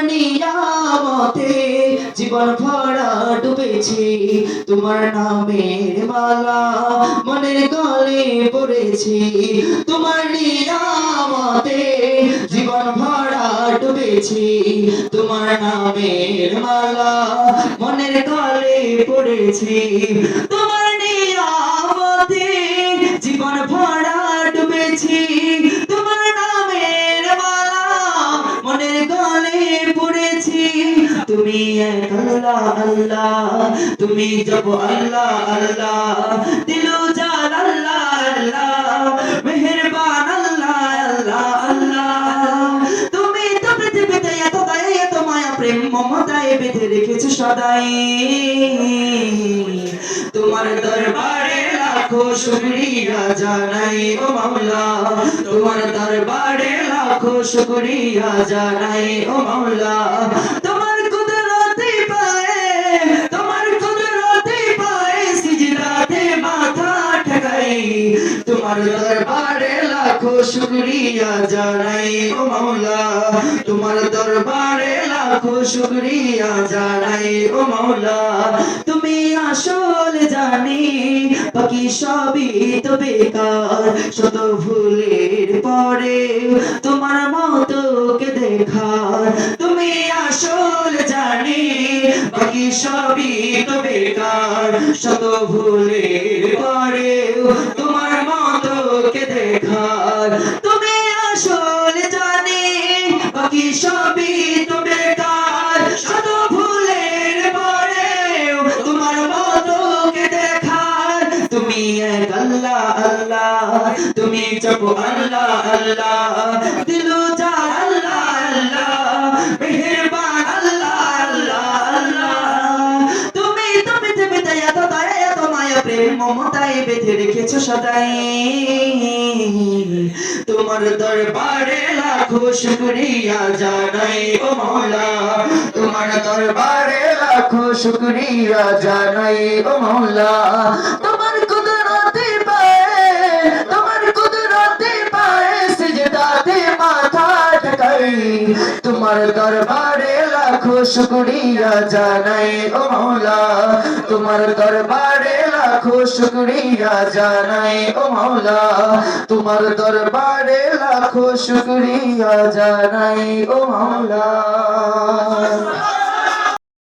নিয়ামতে জীবন ভরা ডুবেছি, তোমার নামের মালা মনের গলে পড়েছি, তোমার নিয়ামতে জীবন ভরা ডুবেছি, তোমার নামের মালা মনের গলে পড়েছি, তোমার নিয়ামতে জীবন ভরা ডুবেছি, তোমার নামের মালা মনের গলে পড়েছি। তুমি এক আল্লাহ আল্লাহ, তুমি জপ আল্লাহ আল্লাহ, দিলু জান আল্লাহ আল্লাহ, মেহেরবান আল্লাহ আল্লাহ আল্লাহ। তুমি তো পৃথিবীতে এত দয়া এত মায়া প্রেম মমতায় বেঁধে রেখেছো সদাই, তোমার দরবারে লাখো শুকরিয়া জানাই ও মাওলা, তোমার দরবারে লাখো শুকরিয়া জানাই ও মাওলা। তোমার কুদরতে পায়ে, তোমার কুদরতে পায়ে সিজদাতে মাথা ঠেকাই, তোমার দরবারে লাখো শুকরিয়া জানাই ও মাওলা, তোমার দরবারে লাখো শুকরিয়া জানাই ও মাওলা। তুমি আসল জানি বাকি সবই তো বেকার, শত ভুলের পরে তোমার মতো কে দেখার, তুমি আসল জানি বাকি সবই তো বেকার, শত ভুলের পরে তোমার মতো কে দেখার, তুমি আসল জানি বাকি সবই তো বেকার, শত ভুলের পরে তোমার মতো কে দেখার। তুমি এক আল্লাহ আল্লাহ, তুমি জপ আল্লাহ আল্লাহ, দিলু জান আল্লাহ আল্লাহ, মেহেরবান আল্লাহ আল্লাহ আল্লাহ। তুমি তো পৃথিবীতে এত দয়া এত মায়া প্রেম মমতায় বেঁধে রেখেছো সদাই, তোমার দরবারে লাখো শুকরিয়া জানাই ও মাওলা, তোমার দরবারে লাখো শুকরিয়া জানাই ও মাওলা। তোমার কুদরতে পায়ে, তোমার কুদরতে পায়ে সিজদাতে মাথা ঠেকাই, তোমার দরবারে লাখো শুকরিয়া জানাই ও মাওলা, তোমার দরবারে লাখো শুকরিয়া জানাই ও মাওলা, তোমার দরবারে লাখো শুকরিয়া জানাই ও মাওলা।